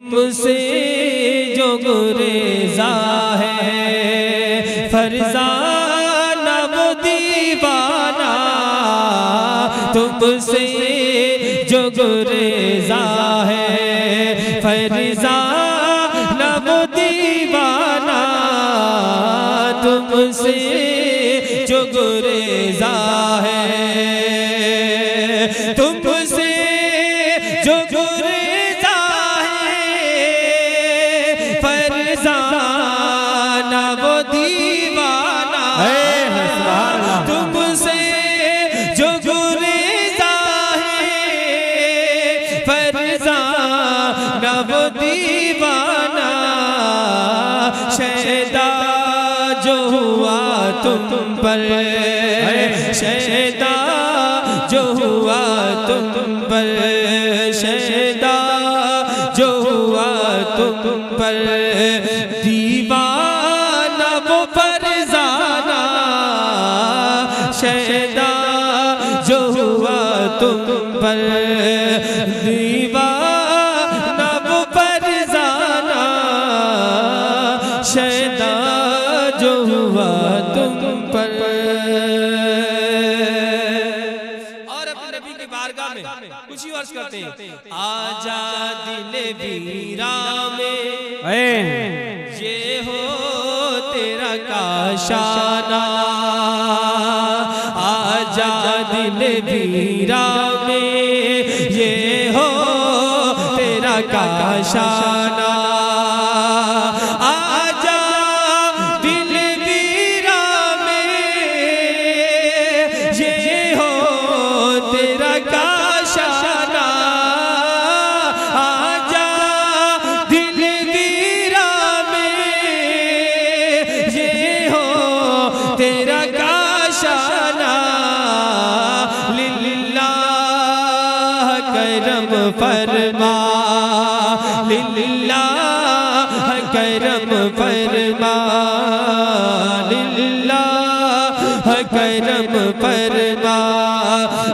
तुमसे जो गुरेज़ा है फरज़ाना वो दीवाना, तुमसे जो गुरेज़ा है फरज़ाना वो दीवाना, तुमसे जो गुरेज़ा है, तुमसे जो गुरेज़ा फरज़ाना वो दीवाना, तुमसे जो गुरेज़ा है फरज़ाना वो दीवाना, शैदा जो हुआ तुम पर, शैदा जो हुआ तुम पर, शैदा जो हुआ तुम पर, दीवाना वो फरज़ाना, शैदा जो हुआ तुम पर, दीवाना वो फरज़ाना, शैदा जो हुआ तुम पर। और अपने नबी की बारगाह में कुछ ही अर्ज़ करते हैं, आजा दिल वीरा में ये हो तेरा काशाना, आजा दिल वीरा में ये हो तेरा काशाना, आजा दिल वीरा में ये हो तेरा काशाना, आजा दिल वीरा में ये हो तेरा काशाना, लिल्लाह करम फरमा, लिल्लाह करम फरमा, लिल्लाह करम फरमा,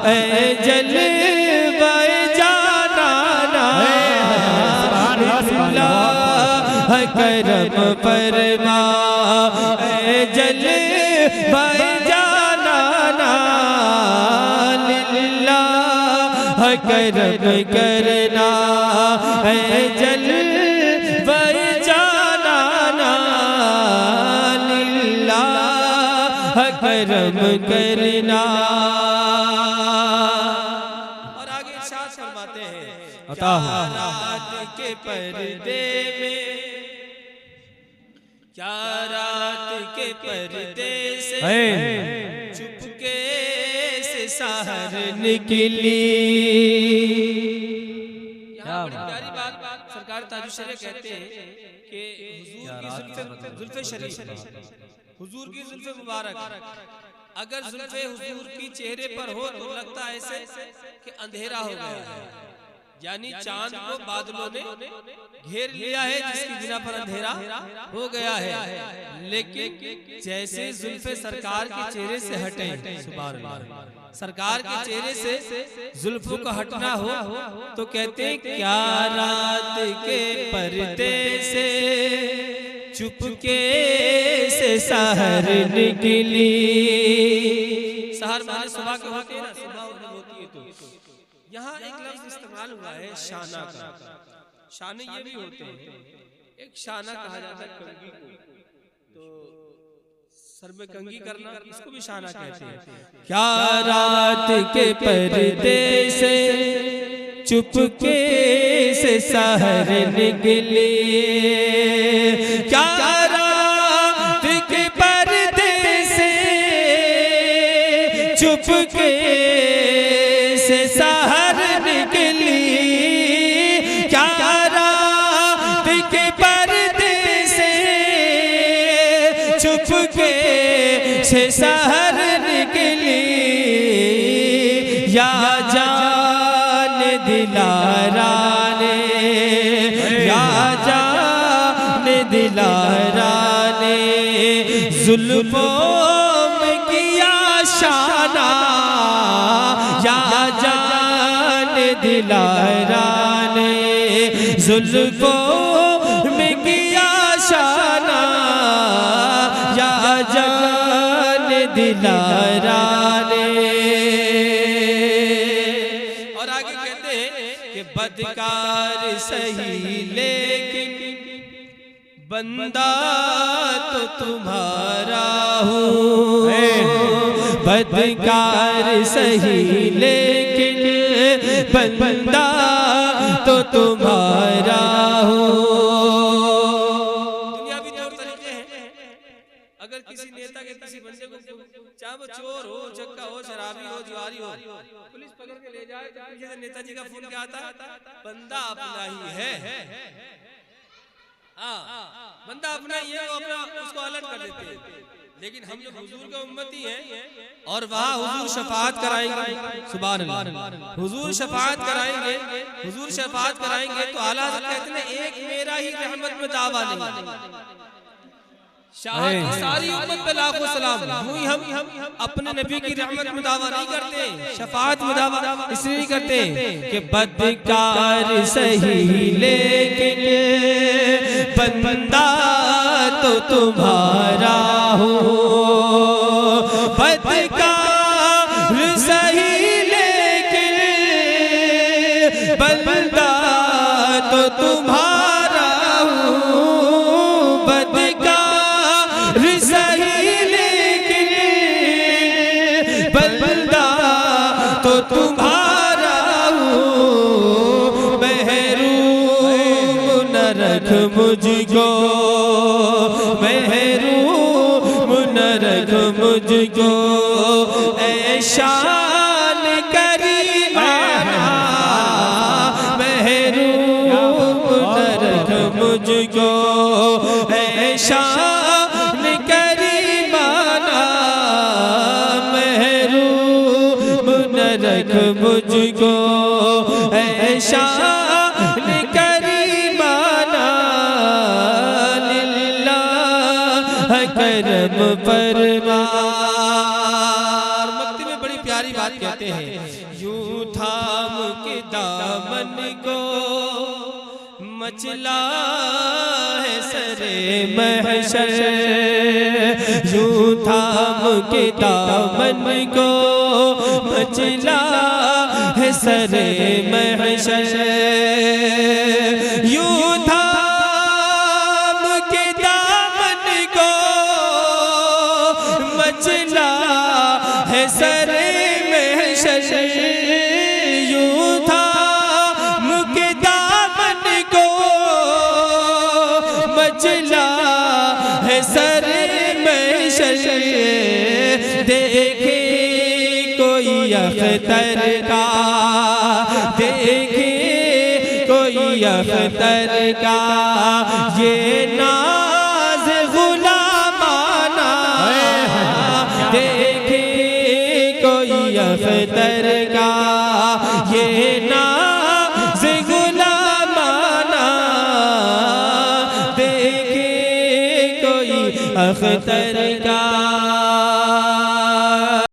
ऐ जलवाए जानाना, लिल्लाह करम फरमा, ऐ जलवाए जानाना, लिल्लाह करम करना, ऐ जलवाए जानाना, लिल्लाह करम करना। और आगे इरशाद फरमाते हैं, रात के पर्दे में, क्या रात के पर्दे से चुपके से सहर निकली, क्या बड़ी प्यारी बात सरकार ताजुशरे कहते हैं कि जुल्फ़े शरीफ, हुजूर की जुल्फ़े मुबारक अगर जुल्फ़े हुजूर की चेहरे पर हो तो लगता है ऐसे कि अंधेरा हो गया है, यानी चांद को बादलों ने घेर लिया है जिसकी बिना पर अंधेरा हो गया है, लेकिन जैसे जुल्फ़े सरकार के चेहरे से हटे, सुभान अल्लाह, सरकार के चेहरे से जुल्फ़ों का हटना हो तो कहते हैं क्या रात के पर्दे से चुपके से सहर निकली, सहर माने सुबह के होते हैं ना, सुबह होती है तो यहाँ एक लफ्ज़ इस्तेमाल हुआ है शाना का, शाने ये भी होते हैं, एक शाना कहा जाता है कंघी को, तो सर में कंघी करना इसको भी शाना कहते हैं। क्या रात के पर्दे से चुपके से सहर निकली, क्या रात के पर्दे से चुपके से सहर निकली, क्या रात के पर्दे से चुपके से सहर निकली, या जान दिलारा ने, या जान दिलारा ने जुल्फों में किया शाना, या जान दिलारा ने जुल्फों में किया शाना या जान दिलारा ने। और आगे कहते हैं कि बदकार सही लेकिन बंदा तो तुम्हारा हूँ। बदकार सही लेकिन बंदा तो तुम्हारा हूँ। दुनियावी तौर तरीके हैं, अगर किसी नेता के किसी बंदे को, चाहे वो चोर हो, चक्का हो, शराबी हो, जुआरी हो, पुलिस पकड़ के ले जाए तो पीछे से नेताजी का फोन क्या आता है, बंदा अपना ही है। हाँ, बंदा अपना ही है, वो अपना उसको अलर्ट कर देते हैं। लेकिन हम जो हुजूर के उम्मती हैं और वहाँ हुजूर शफाअत कराएंगे, सुभान अल्लाह, हुजूर शफाअत कराएंगे, हुजूर शफाअत कराएंगे तो आला हज़रत कहते हैं एक मेरा ही रहमत में दावा नहीं, शाह की सारी उम्मत पे लाखों सलाम। यूं ही हम अपने नबी की रहमत में दावा नहीं करते, शफाअत में दावा इसलिए नहीं करते कि बदकार सही लेकिन बंदा तो तुम्हारा हूँ। बदकार सही लेकिन बंदा तो तुम्हारा हूँ। बदकार सही लेकिन बंदा तो तुम्हारा हूँ। महरूम न रख मुझको, महरूम न रख मुझको, ऐ शान करीमाना। महरूम न रख मुझको, ऐ शान करीमाना। महरूम न रख मुझको, ऐ शान करीमाना। करम परमार। मक्ती में बड़ी प्यारी बात कहते हैं, यूं थाम के दामन को मचला है सरे महशर। यूं थाम के दामन को मचला है सरे महशर। यूं मचला है सरे महशर। यूं थाम के दामन को मचला है सरे महशर। देखे कोई अख्तर का, देखे कोई अख्तर का ये नाज गुलामाना। देखे कोई अख्तर का ये नाज गुलामाना। देखे कोई अख्तर का